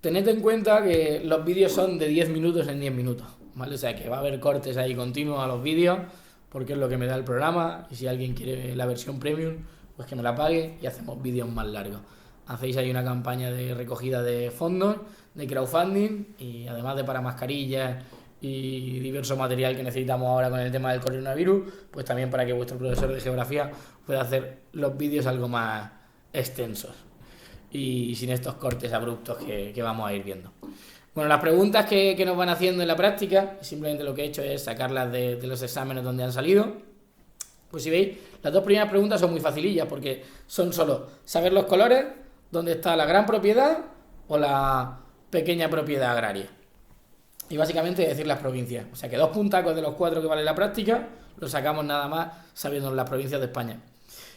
tened en cuenta que los vídeos son de 10 minutos en 10 minutos, ¿vale? O sea que va a haber cortes ahí continuos a los vídeos, porque es lo que me da el programa, y si alguien quiere la versión premium, pues que me la pague y hacemos vídeos más largos. Hacéis ahí una campaña de recogida de fondos, de crowdfunding, y además de para mascarillas y diverso material que necesitamos ahora con el tema del coronavirus, pues también para que vuestro profesor de geografía pueda hacer los vídeos algo más extensos y sin estos cortes abruptos que vamos a ir viendo. Bueno, las preguntas que nos van haciendo en la práctica, simplemente lo que he hecho es sacarlas de los exámenes donde han salido. Pues si veis, las dos primeras preguntas son muy facilillas porque son solo saber los colores, dónde está la gran propiedad o la pequeña propiedad agraria. Y básicamente decir las provincias. O sea que 2 puntacos de los 4 que vale la práctica los sacamos nada más sabiendo las provincias de España.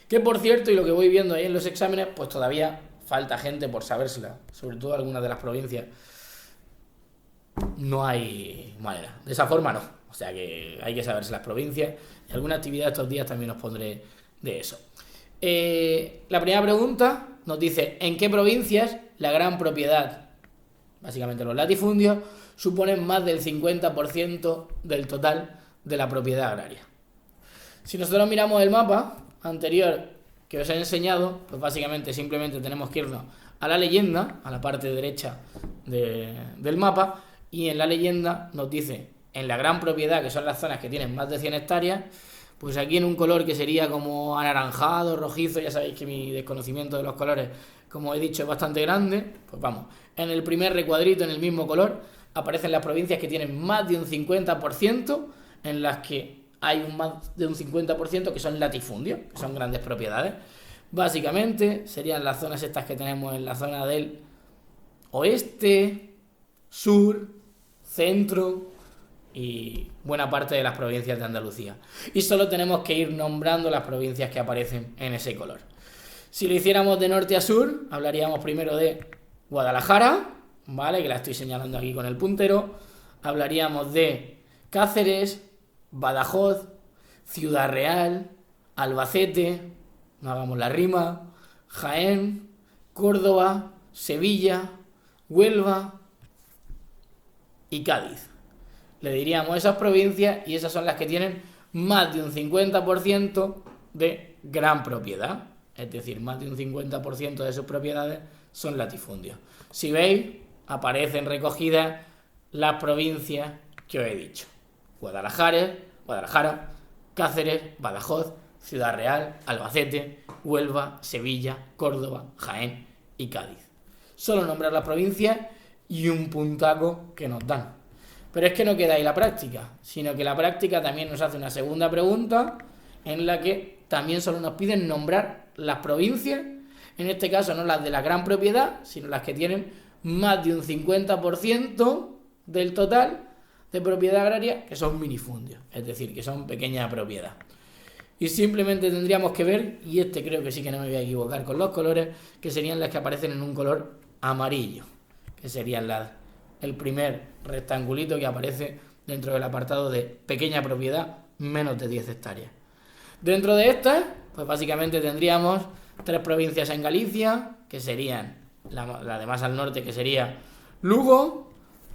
Que por cierto, y lo que voy viendo ahí en los exámenes, pues todavía falta gente por sabérsela, sobre todo algunas de las provincias. No hay manera, de esa forma no, o sea que hay que saberse las provincias y alguna actividad estos días también os pondré de eso. La primera pregunta nos dice: ¿en qué provincias la gran propiedad, básicamente los latifundios, suponen más del 50% del total de la propiedad agraria? Si nosotros miramos el mapa anterior que os he enseñado, pues básicamente simplemente tenemos que irnos a la leyenda, a la parte derecha del mapa, y en la leyenda nos dice, en la gran propiedad, que son las zonas que tienen más de 100 hectáreas, pues aquí en un color que sería como anaranjado, rojizo, ya sabéis que mi desconocimiento de los colores, como he dicho, es bastante grande, pues vamos, en el primer recuadrito, en el mismo color, aparecen las provincias que tienen más de un 50%, en las que hay más de un 50% que son latifundios, que son grandes propiedades. Básicamente serían las zonas estas que tenemos en la zona del oeste, sur, centro y buena parte de las provincias de Andalucía. Y solo tenemos que ir nombrando las provincias que aparecen en ese color. Si lo hiciéramos de norte a sur, hablaríamos primero de Guadalajara, ¿vale? Que la estoy señalando aquí con el puntero. Hablaríamos de Cáceres, Badajoz, Ciudad Real, Albacete, no hagamos la rima, Jaén, Córdoba, Sevilla, Huelva y Cádiz. Le diríamos esas provincias y esas son las que tienen más de un 50% de gran propiedad. Es decir, más de un 50% de sus propiedades son latifundios. Si veis, aparecen recogidas las provincias que os he dicho. Guadalajara, Cáceres, Badajoz, Ciudad Real, Albacete, Huelva, Sevilla, Córdoba, Jaén y Cádiz. Solo nombrar las provincias y un puntaco que nos dan. Pero es que no queda ahí la práctica, sino que la práctica también nos hace una segunda pregunta en la que también solo nos piden nombrar las provincias, en este caso no las de la gran propiedad, sino las que tienen más de un 50% del total de propiedad agraria, que son minifundios, es decir, que son pequeña propiedad. Y simplemente tendríamos que ver, y creo que sí que no me voy a equivocar con los colores, que serían las que aparecen en un color amarillo, que serían el primer rectangulito que aparece dentro del apartado de pequeña propiedad, menos de 10 hectáreas. Dentro de estas, pues básicamente tendríamos 3 provincias en Galicia, que serían la de más al norte, que sería Lugo,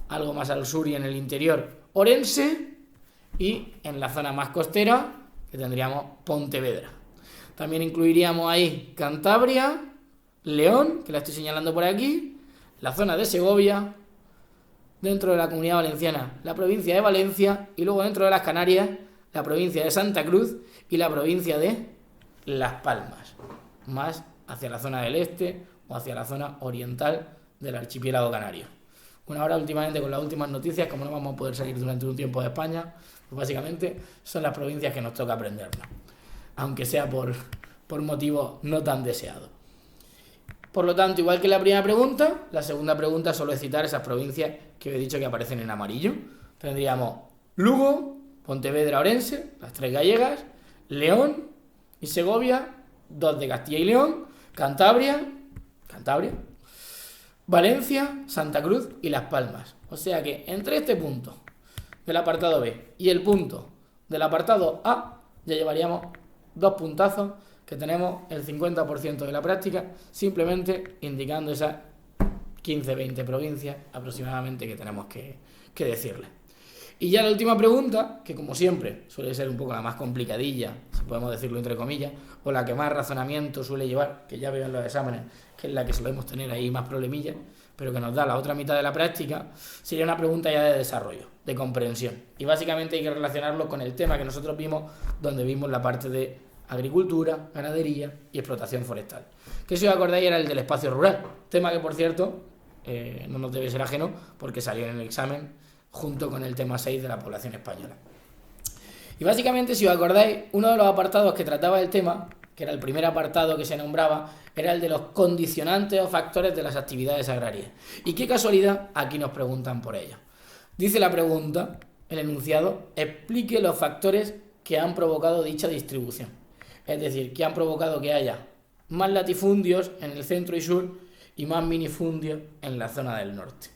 algo más al sur y en el interior Orense, y en la zona más costera, que tendríamos Pontevedra. También incluiríamos ahí Cantabria, León, que la estoy señalando por aquí, la zona de Segovia, dentro de la Comunidad Valenciana, la provincia de Valencia, y luego dentro de las Canarias, la provincia de Santa Cruz y la provincia de Las Palmas, más hacia la zona del este o hacia la zona oriental del archipiélago canario. Bueno, ahora últimamente con las últimas noticias, como no vamos a poder salir durante un tiempo de España, pues básicamente son las provincias que nos toca aprendernos, aunque sea por motivos no tan deseados. Por lo tanto, igual que la primera pregunta, la segunda pregunta solo es citar esas provincias que he dicho que aparecen en amarillo. Tendríamos Lugo, Pontevedra, Orense, las 3 gallegas, León y Segovia, 2 de Castilla y León, Cantabria, Valencia, Santa Cruz y Las Palmas. O sea que entre este punto del apartado B y el punto del apartado A ya llevaríamos 2 puntazos, que tenemos el 50% de la práctica, simplemente indicando esas 15, 20 provincias aproximadamente que tenemos que decirles. Y ya la última pregunta, que como siempre suele ser un poco la más complicadilla, si podemos decirlo entre comillas, o la que más razonamiento suele llevar, que ya veo en los exámenes, que es la que solemos tener ahí más problemillas, pero que nos da la otra mitad de la práctica, sería una pregunta ya de desarrollo, de comprensión. Y básicamente hay que relacionarlo con el tema que nosotros vimos, donde vimos la parte de agricultura, ganadería y explotación forestal. Que si os acordáis era el del espacio rural, tema que por cierto no nos debe ser ajeno porque salió en el examen junto con el tema 6 de la población española. Y básicamente, si os acordáis, uno de los apartados que trataba el tema, que era el primer apartado que se nombraba, era el de los condicionantes o factores de las actividades agrarias. Y qué casualidad, aquí nos preguntan por ello. Dice la pregunta, el enunciado, explique los factores que han provocado dicha distribución. Es decir, que han provocado que haya más latifundios en el centro y sur y más minifundios en la zona del norte.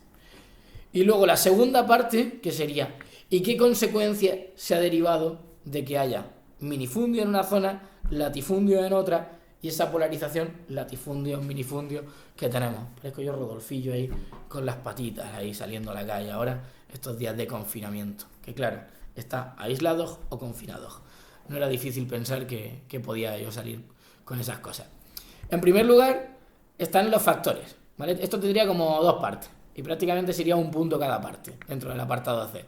Y luego la segunda parte, que sería, ¿y qué consecuencia se ha derivado de que haya minifundio en una zona, latifundio en otra, y esa polarización, latifundio, minifundio, que tenemos? Parezco yo Rodolfillo ahí, con las patitas ahí saliendo a la calle ahora, estos días de confinamiento. Que claro, está aislados o confinados. No era difícil pensar que podía yo salir con esas cosas. En primer lugar, están los factores, ¿vale? Esto tendría como dos partes. Y prácticamente sería un punto cada parte dentro del apartado C.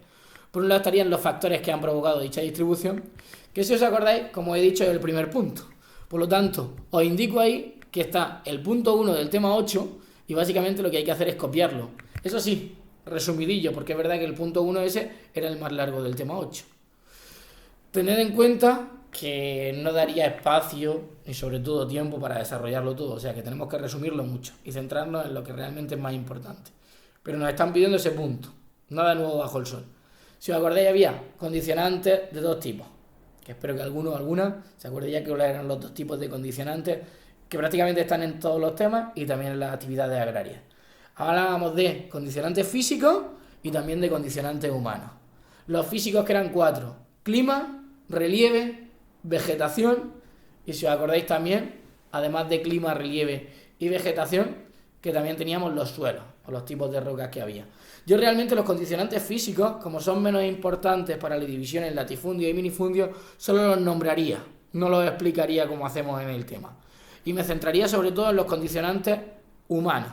Por un lado estarían los factores que han provocado dicha distribución, que si os acordáis, como he dicho, es el primer punto. Por lo tanto, os indico ahí que está el punto 1 del tema 8 y básicamente lo que hay que hacer es copiarlo. Eso sí, resumidillo, porque es verdad que el punto 1 ese era el más largo del tema 8. Tened en cuenta que no daría espacio y sobre todo tiempo para desarrollarlo todo, o sea que tenemos que resumirlo mucho y centrarnos en lo que realmente es más importante. Pero nos están pidiendo ese punto, nada nuevo bajo el sol. Si os acordáis, había condicionantes de dos tipos, que espero que alguno o alguna se acuerde ya que eran los dos tipos de condicionantes que prácticamente están en todos los temas y también en las actividades agrarias. Hablábamos de condicionantes físicos y también de condicionantes humanos. Los físicos, que eran 4: clima, relieve, vegetación, y si os acordáis también, además de clima, relieve y vegetación, que también teníamos los suelos o los tipos de rocas que había. Yo realmente los condicionantes físicos, como son menos importantes para la división en latifundio y minifundio, solo los nombraría, no los explicaría como hacemos en el tema. Y me centraría sobre todo en los condicionantes humanos,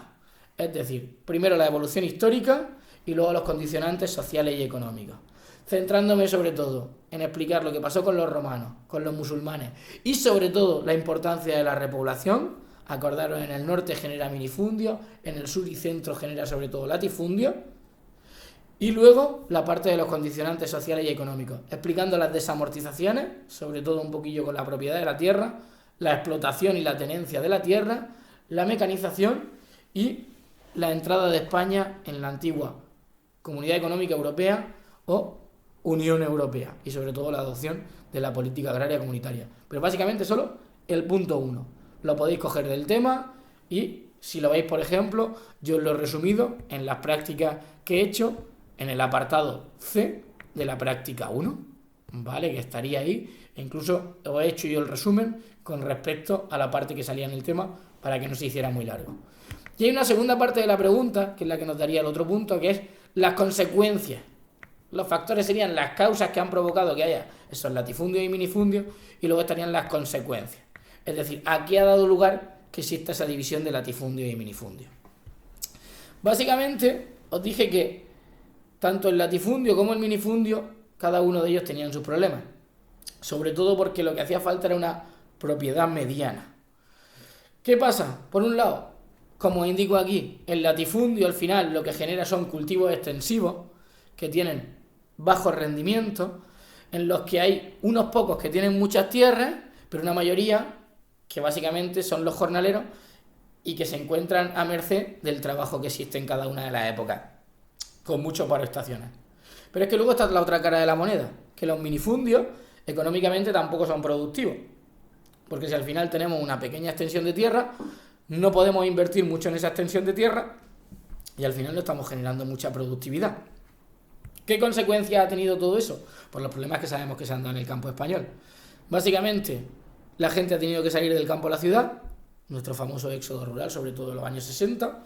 es decir, primero la evolución histórica y luego los condicionantes sociales y económicos, centrándome sobre todo en explicar lo que pasó con los romanos, con los musulmanes y sobre todo la importancia de la repoblación. Acordaros, en el norte genera minifundio, en el sur y centro genera sobre todo latifundio. Y luego la parte de los condicionantes sociales y económicos, explicando las desamortizaciones, sobre todo un poquillo con la propiedad de la tierra, la explotación y la tenencia de la tierra, la mecanización y la entrada de España en la antigua Comunidad Económica Europea o Unión Europea, y sobre todo la adopción de la política agraria comunitaria. Pero básicamente solo el punto 1. Lo podéis coger del tema y, si lo veis, por ejemplo, yo os lo he resumido en las prácticas que he hecho en el apartado C de la práctica 1, ¿vale? Que estaría ahí. E incluso os he hecho yo el resumen con respecto a la parte que salía en el tema para que no se hiciera muy largo. Y hay una segunda parte de la pregunta, que es la que nos daría el otro punto, que es las consecuencias. Los factores serían las causas que han provocado que haya esos latifundios y minifundios, y luego estarían las consecuencias. Es decir, ¿a qué ha dado lugar que exista esa división de latifundio y minifundio? Básicamente, os dije que tanto el latifundio como el minifundio, cada uno de ellos tenían sus problemas. Sobre todo porque lo que hacía falta era una propiedad mediana. ¿Qué pasa? Por un lado, como indico aquí, el latifundio al final lo que genera son cultivos extensivos que tienen bajo rendimiento, en los que hay unos pocos que tienen muchas tierras, pero una mayoría que básicamente son los jornaleros y que se encuentran a merced del trabajo que existe en cada una de las épocas, con muchos paros estacionales. Pero es que luego está la otra cara de la moneda, que los minifundios económicamente tampoco son productivos, porque si al final tenemos una pequeña extensión de tierra, no podemos invertir mucho en esa extensión de tierra y al final no estamos generando mucha productividad. ¿Qué consecuencias ha tenido todo eso? Pues los problemas que sabemos que se han dado en el campo español. Básicamente, la gente ha tenido que salir del campo a la ciudad, nuestro famoso éxodo rural, sobre todo en los años 60,